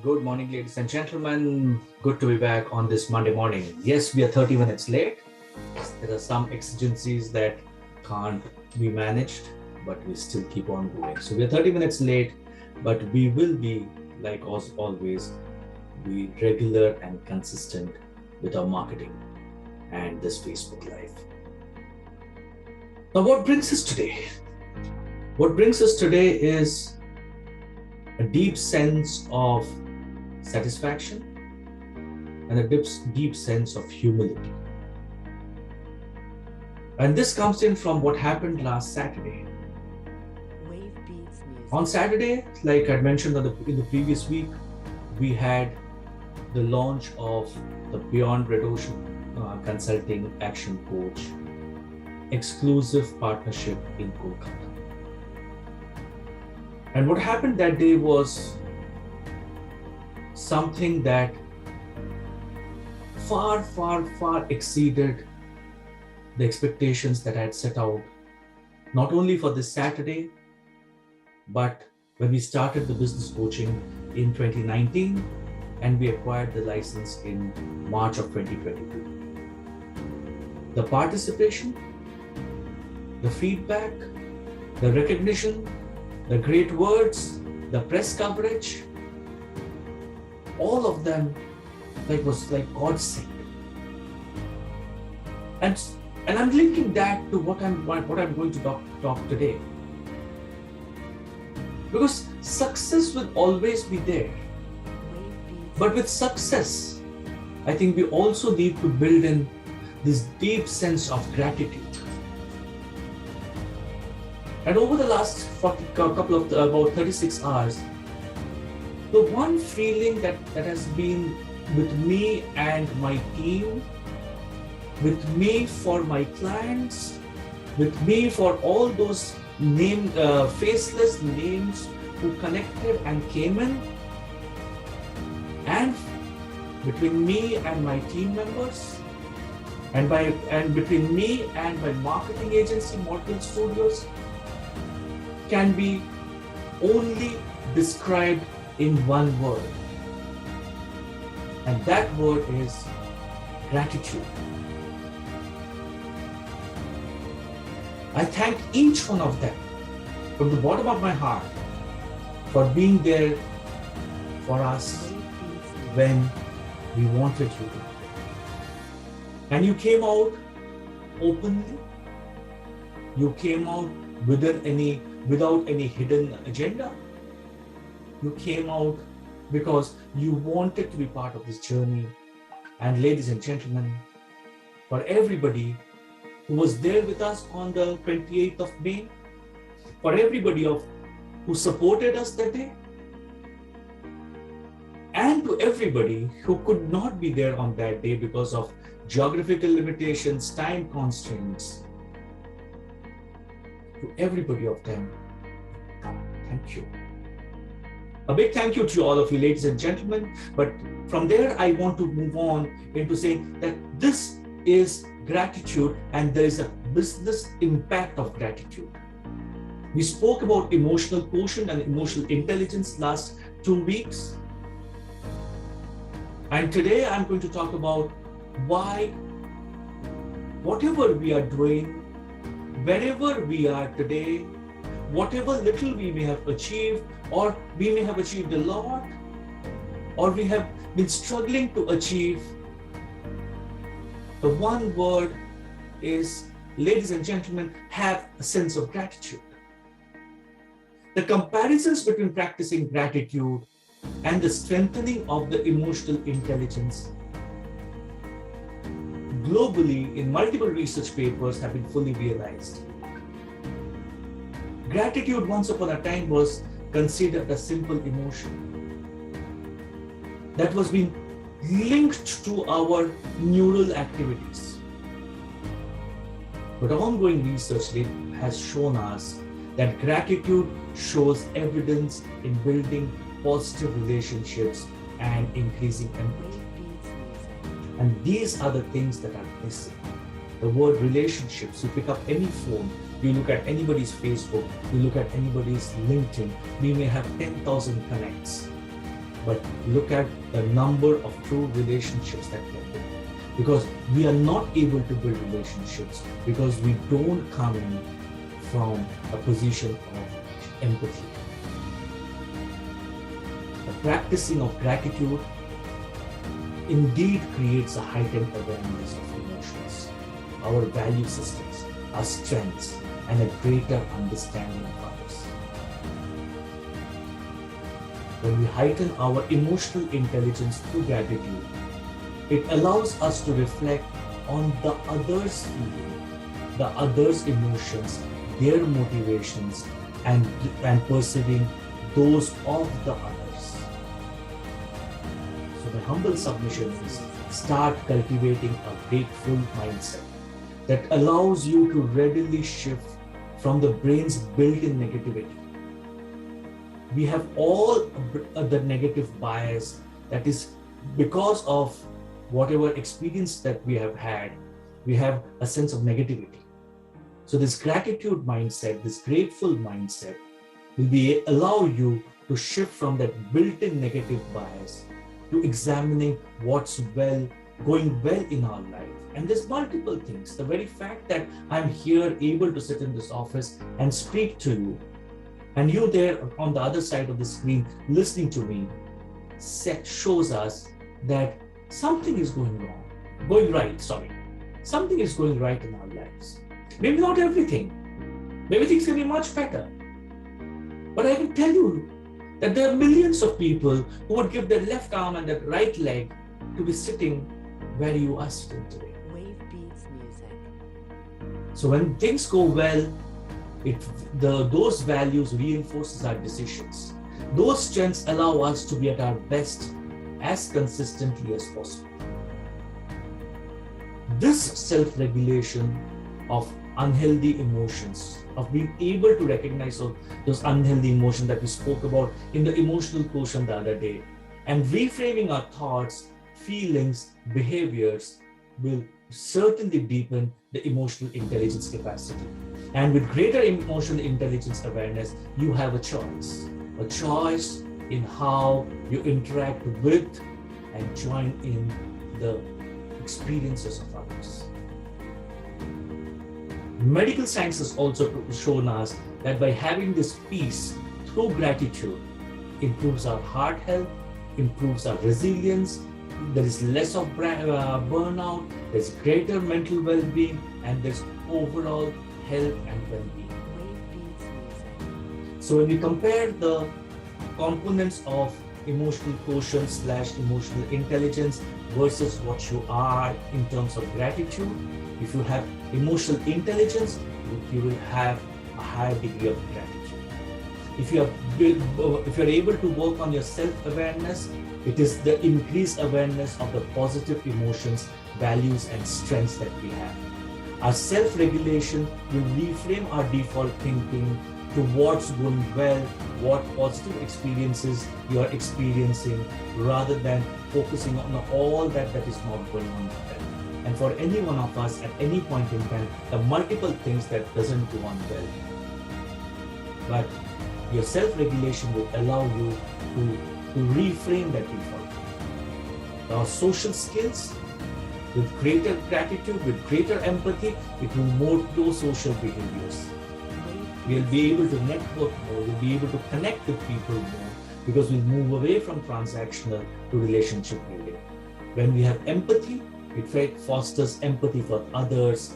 Good morning, ladies and gentlemen. Good to be back on this Monday morning. Yes, we are 30 minutes late. There are some exigencies that can't be managed, but we still keep on going. So we are 30 minutes late, but we will be, like as always, be regular and consistent with our marketing and this Facebook Live. Now, what brings us today? What brings us today is a deep sense of satisfaction and a deep sense of humility. And this comes in from what happened last Saturday. On Saturday, like I mentioned in the previous week, we had the launch of the Beyond Red Ocean Consulting Action Coach exclusive partnership in Kolkata. And what happened that day was something that far exceeded the expectations that I had set out, not only for this Saturday, but when we started the business coaching in 2019 and we acquired the license in March of 2022. The participation, the feedback, the recognition, the great words, the press coverage, all of them was like God sent. And I'm linking that to what I'm going to talk today. Because success will always be there. But with success, I think we also need to build in this deep sense of gratitude. And over the last about 36 hours, the one feeling that has been with me and my team, with me for my clients, with me for all those faceless names who connected and came in, and between me and my team members, and between me and my marketing agency, Mortal Studios, can be only described in one word. And that word is gratitude. I thank each one of them from the bottom of my heart for being there for us when we wanted you to. And you came out openly. You came out without any hidden agenda. You came out because you wanted to be part of this journey. And ladies and gentlemen, for everybody who was there with us on the 28th of May, for everybody who supported us that day, and to everybody who could not be there on that day because of geographical limitations, time constraints, to everybody of them, thank you. A big thank you to all of you, ladies and gentlemen. But from there, I want to move on into saying that this is gratitude and there is a business impact of gratitude. We spoke about emotional quotient and emotional intelligence last 2 weeks. And today I'm going to talk about why whatever we are doing, wherever we are today, whatever little we may have achieved, or we may have achieved a lot, or we have been struggling to achieve, the one word is, ladies and gentlemen, have a sense of gratitude. The comparisons between practicing gratitude and the strengthening of the emotional intelligence globally in multiple research papers have been fully realized. Gratitude once upon a time was considered a simple emotion that was being linked to our neural activities. But ongoing research has shown us that gratitude shows evidence in building positive relationships and increasing empathy. And these are the things that are missing. The word relationships, you pick up any phone, you look at anybody's Facebook, you look at anybody's LinkedIn, we may have 10,000 connects. but look at the number of true relationships that we have built. Because we are not able to build relationships because we don't come in from a position of empathy. The practicing of gratitude indeed creates a heightened awareness of emotions, our value systems, our strengths, and a greater understanding of others. When we heighten our emotional intelligence through gratitude, it allows us to reflect on the other's feeling, the other's emotions, their motivations, and perceiving those of the others. So the humble submission is start cultivating a grateful mindset that allows you to readily shift from the brain's built-in negativity. We have all the negative bias that is because of whatever experience that we have had, we have a sense of negativity. So this gratitude mindset, this grateful mindset will allow you to shift from that built-in negative bias to examining what's going well in our life. And there's multiple things. The very fact that I'm here able to sit in this office and speak to you, and you there on the other side of the screen listening to me, shows us that something is going right. Something is going right in our lives. Maybe not everything. Maybe things can be much better. But I can tell you that there are millions of people who would give their left arm and their right leg to be sitting where you are sitting today. So when things go well, those values reinforces our decisions. Those strengths allow us to be at our best as consistently as possible. This self-regulation of unhealthy emotions, of being able to recognize those unhealthy emotions that we spoke about in the emotional quotient the other day, and reframing our thoughts, feelings, behaviors will certainly deepen the emotional intelligence capacity. And with greater emotional intelligence awareness, you have a choice in how you interact with and join in the experiences of others. Medical science has also shown us that by having this peace through gratitude, improves our heart health, improves our resilience, there is less of burnout, there's greater mental well-being, and there's overall health and well-being. So when we compare the components of emotional quotient / emotional intelligence versus what you are in terms of gratitude, if you have emotional intelligence, you will have a higher degree of gratitude. If you're able to work on your self-awareness, it is the increased awareness of the positive emotions, values, and strengths that we have. Our self-regulation will reframe our default thinking to what's going well, what positive experiences you are experiencing, rather than focusing on all that is not going on well. And for any one of us at any point in time, the multiple things that doesn't go on well. But your self-regulation will allow you to reframe that default. Our social skills, with greater gratitude, with greater empathy, it will mold those social behaviors. We'll be able to network more, we'll be able to connect with people more, because we'll move away from transactional to relationship building. When we have empathy, it fosters empathy for others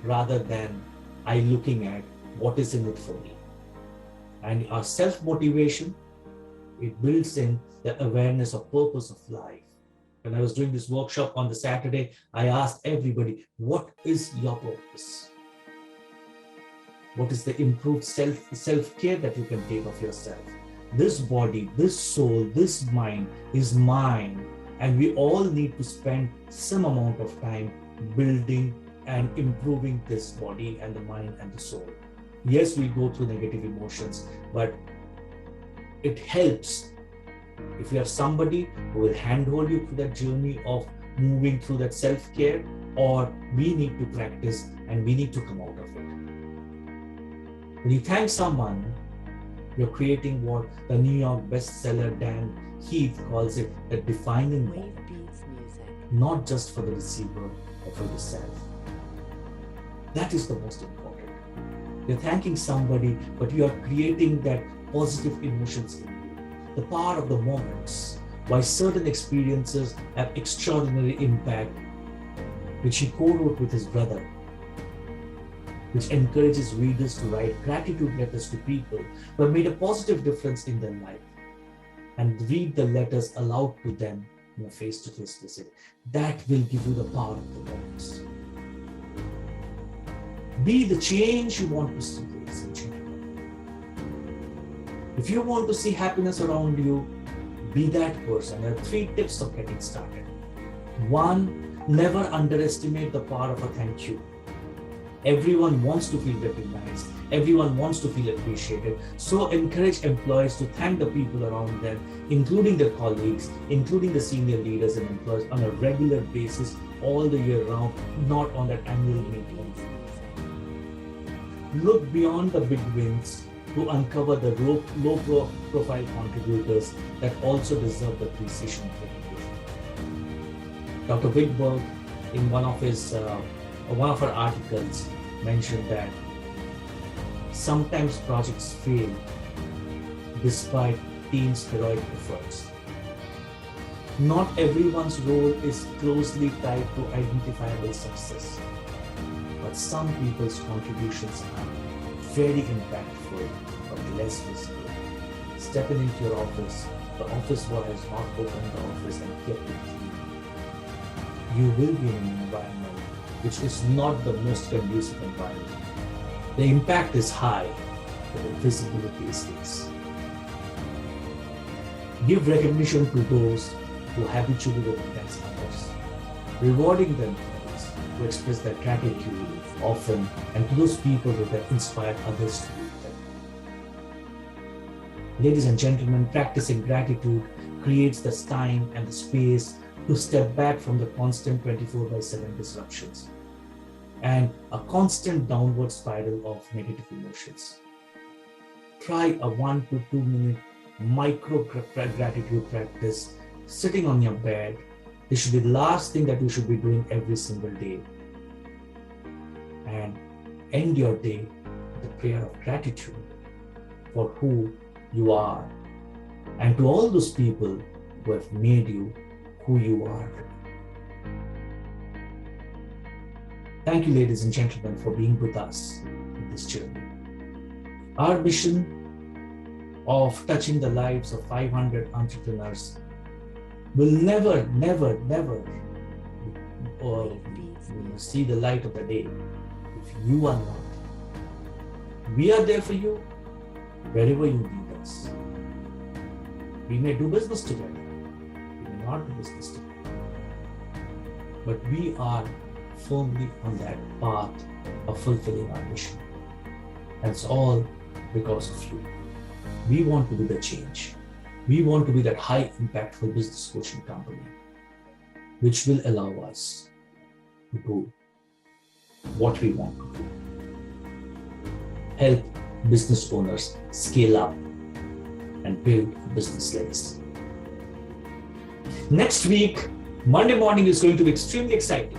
rather than I looking at what is in it for me. And our self-motivation, it builds in the awareness of purpose of life. When I was doing this workshop on the Saturday, I asked everybody, what is your purpose? What is the improved self-care that you can take of yourself? This body, this soul, this mind is mine. And we all need to spend some amount of time building and improving this body and the mind and the soul. Yes, we go through negative emotions, but it helps if you have somebody who will handhold you through that journey of moving through that self-care, or we need to practice and we need to come out of it. When you thank someone, you're creating what the New York bestseller Dan Heath calls it a defining moment, not just for the receiver, but for yourself. That is the most important. You're thanking somebody, but you are creating that positive emotions in you. The power of the moments, why certain experiences have extraordinary impact, which he co-wrote with his brother, which encourages readers to write gratitude letters to people who have made a positive difference in their life and read the letters aloud to them in a face-to-face visit. That will give you the power of the moments. Be the change you want to see, ladies and gentlemen. If you want to see happiness around you, be that person. There are 3 tips of getting started. 1, never underestimate the power of a thank you. Everyone wants to feel recognized. Everyone wants to feel appreciated. So encourage employees to thank the people around them, including their colleagues, including the senior leaders and employees on a regular basis all the year round, not on that annual meeting. Look beyond the big wins to uncover the low-profile contributors that also deserve the appreciation and recognition. Dr. Wigberg, in one of her articles, mentioned that sometimes projects fail despite teams' heroic efforts. Not everyone's role is closely tied to identifiable success, but some people's contributions are very impactful but less visible. Stepping into your office, the office boy has not opened the office and kept it clean. You will be in an environment which is not the most conducive environment. The impact is high, but the visibility is less. Give recognition to those who habitually recognize others, rewarding them who express their gratitude often, and to those people who have inspired others to do them. Ladies and gentlemen, practicing gratitude creates the time and the space to step back from the constant 24/7 disruptions and a constant downward spiral of negative emotions. Try a 1 to 2 minute micro gratitude practice sitting on your bed. This should be the last thing that you should be doing every single day. And end your day with a prayer of gratitude for who you are and to all those people who have made you who you are. Thank you, ladies and gentlemen, for being with us in this journey. Our mission of touching the lives of 500 entrepreneurs will never see the light of the day if you are not. We are there for you wherever you need us. We may do business together, we may not do business together, but we are firmly on that path of fulfilling our mission. And it's all because of you. We want to be the change. We want to be that high impactful business coaching company, which will allow us to do what we want to do. Help business owners scale up and build a business legacy. Next week, Monday morning is going to be extremely exciting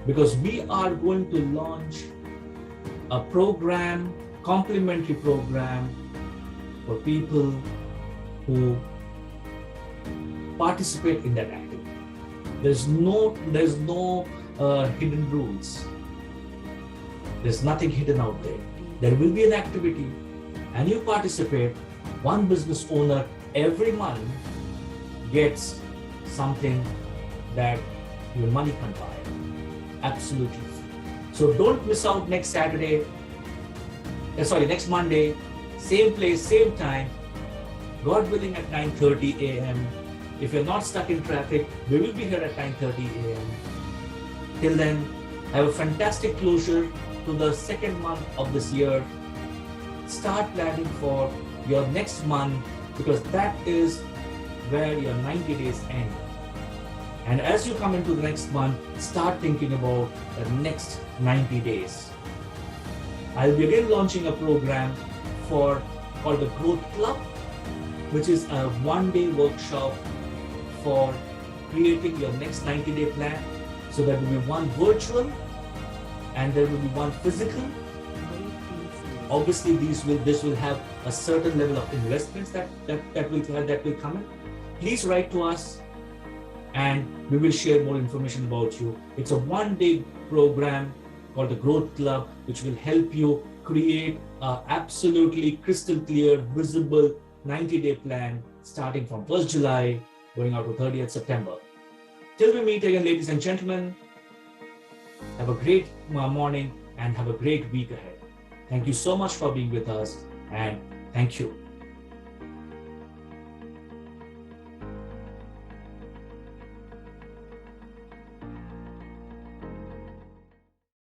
because we are going to launch a program, complimentary program for people who participate in that activity. There's no hidden rules. There's nothing hidden out there. There will be an activity and you participate. One business owner every month gets something that your money can buy. Absolutely free. So don't miss out next Monday, same place, same time, God willing at 9:30 a.m. If you're not stuck in traffic, we will be here at 9:30 a.m. Till then, have a fantastic closure to the second month of this year. Start planning for your next month because that is where your 90 days end. And as you come into the next month, start thinking about the next 90 days. I'll be again launching a program called the Growth Club, which is a one-day workshop for creating your next 90-day plan. So there will be one virtual and there will be one physical. Obviously, this will have a certain level of investments that will come in. Please write to us and we will share more information about you. It's a one-day program called the Growth Club, which will help you create an absolutely crystal clear, visible 90-day plan starting from 1st July, going out to 30th September. Till we meet again, ladies and gentlemen, have a great morning and have a great week ahead. Thank you so much for being with us, and thank you.